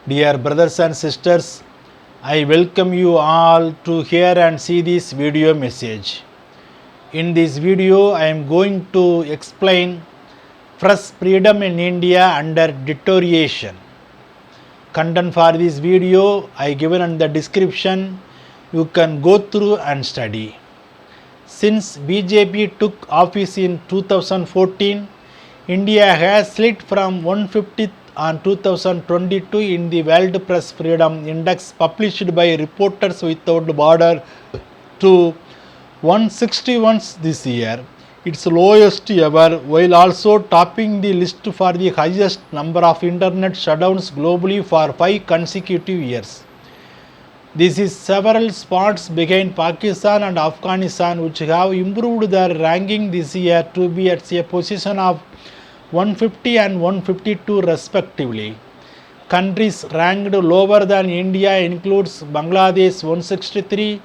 Dear brothers and sisters, I welcome you all to hear and see this video message. In this video, I am going to explain press freedom in India under deterioration. Content for this video I given in the description. You can go through and study. Since BJP took office in 2014, India has slid from 150th on 2022 in the World Press Freedom Index published by Reporters Without Borders to 161st this year, its lowest ever, while also topping the list for the highest number of internet shutdowns globally for 5 consecutive years. This is several spots behind Pakistan and Afghanistan, which have improved their ranking this year to be at a position of 150 and 152 respectively. Countries ranked lower than India includes Bangladesh 163,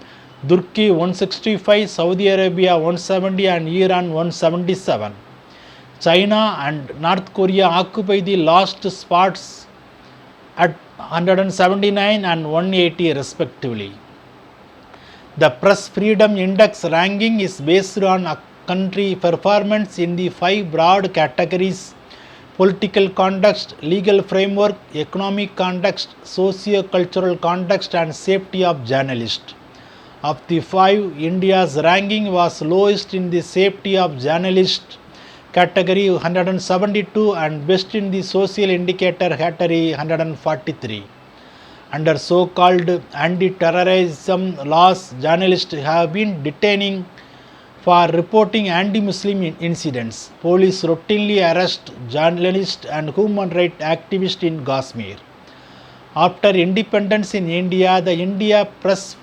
Turkey 165, Saudi Arabia 170 and Iran 177. China and North Korea occupy the last spots at 179 and 180 respectively. The Press Freedom Index ranking is based on a country performance in the 5 broad categories: political context, legal framework, economic context, socio-cultural context and safety of journalists. Of the 5, India's ranking was lowest in the safety of journalists category 172 and best in the social indicator category 143. Under so-called anti-terrorism laws, journalists have been detained for reporting anti-Muslim incidents. Police routinely arrest journalists and human rights activists in Kashmir. After independence in India, the India press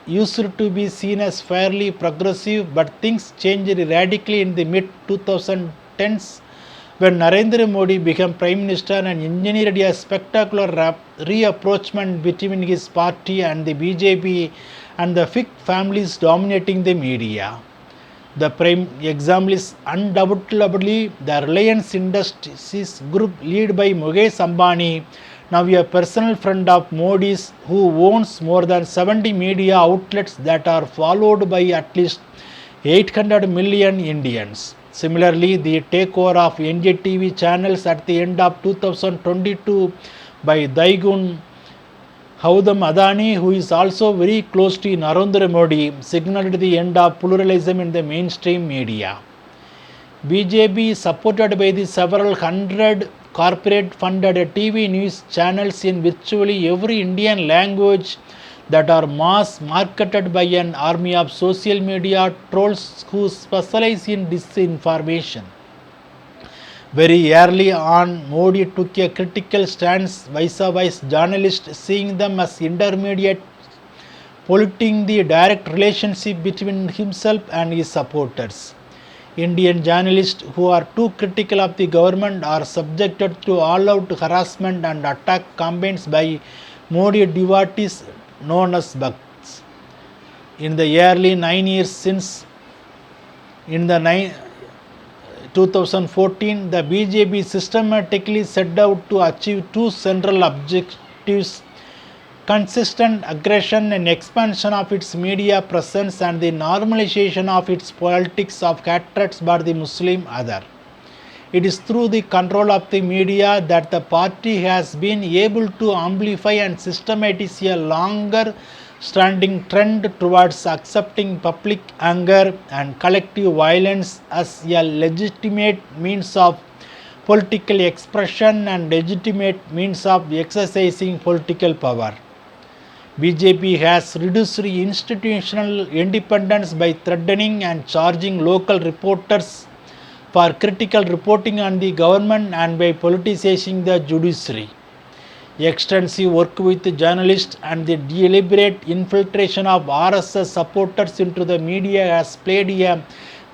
used to be seen as fairly progressive, but things changed radically in the mid-2010s when Narendra Modi became Prime Minister and engineered a spectacular reapproachment between his party and the BJP and the Sikh families dominating the media. The prime example is undoubtedly the Reliance Industries Group led by Mukesh Ambani, now a personal friend of Modi's, who owns more than 70 media outlets that are followed by at least 800 million Indians. Similarly, the takeover of NDTV channels at the end of 2022 by Daigun Houtam Adani, who is also very close to Narendra Modi, signaled the end of pluralism in the mainstream media. BJP, supported by the several hundred corporate-funded TV news channels in virtually every Indian language that are mass marketed by an army of social media trolls who specialize in disinformation. Very early on, Modi took a critical stance vis-a-vis journalists, seeing them as intermediate, polluting the direct relationship between himself and his supporters. Indian journalists who are too critical of the government are subjected to all-out harassment and attack campaigns by Modi devotees known as Bhakts. In the early 9 years since, in the 2014, the BJP systematically set out to achieve 2 central objectives: consistent aggression and expansion of its media presence and the normalization of its politics of hatred by the Muslim other. It is through the control of the media that the party has been able to amplify and systematize a longer standing trend towards accepting public anger and collective violence as a legitimate means of political expression and legitimate means of exercising political power. BJP has reduced institutional independence by threatening and charging local reporters for critical reporting on the government and by politicizing the judiciary. Extensive work with journalists and the deliberate infiltration of RSS supporters into the media has played a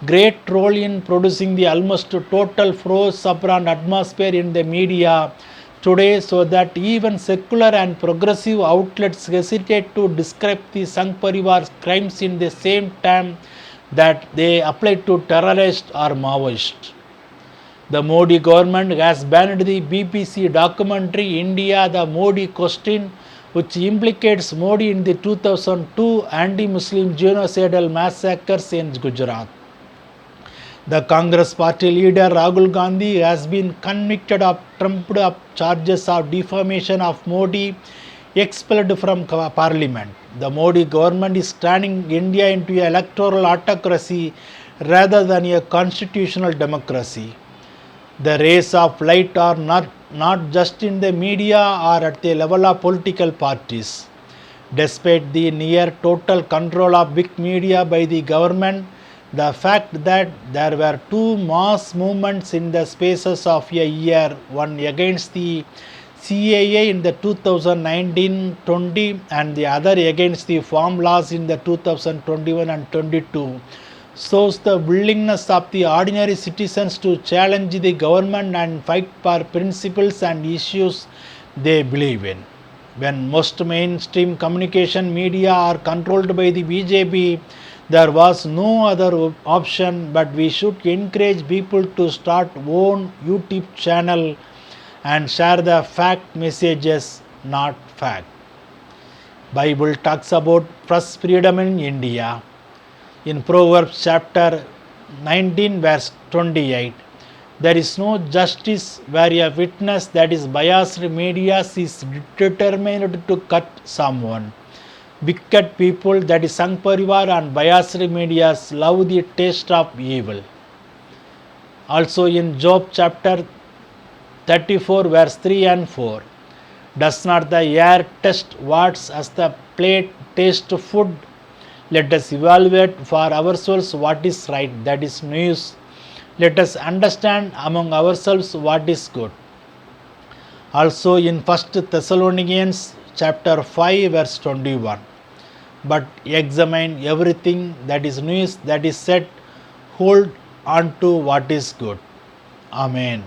great role in producing the almost total pro-Sabran atmosphere in the media today, so that even secular and progressive outlets hesitate to describe the Sangh Parivar's crimes in the same time that they apply to terrorists or Maoists. The Modi government has banned the BBC documentary India the Modi Question, which implicates Modi in the 2002 anti-Muslim genocidal massacres in Gujarat. The Congress party leader Rahul Gandhi has been convicted of trumped up charges of defamation of Modi, expelled from parliament. The Modi government is turning India into an electoral autocracy rather than a constitutional democracy. The rays of light are not just in the media or at the level of political parties. Despite the near total control of big media by the government, the fact that there were two mass movements in the spaces of a year, one against the CAA in the 2019-20 and the other against the farm laws in the 2021 and 22, shows the willingness of the ordinary citizens to challenge the government and fight for principles and issues they believe in. When most mainstream communication media are controlled by the BJP, there was no other option, but we should encourage people to start own YouTube channel and share the fact messages, not fact. Bible talks about press freedom in India. In Proverbs chapter 19 verse 28, there is no justice where a witness that is biased media is determined to cut someone. Wicked people, that is Sangh Parivar and biased media, love the taste of evil. Also in Job chapter 34 verse 3 and 4, does not the air taste words as the plate taste food? Let us evaluate for ourselves what is right, that is news. Let us understand among ourselves what is good. Also in 1 Thessalonians chapter 5 verse 21, but examine everything that is news that is said, hold on to what is good. Amen.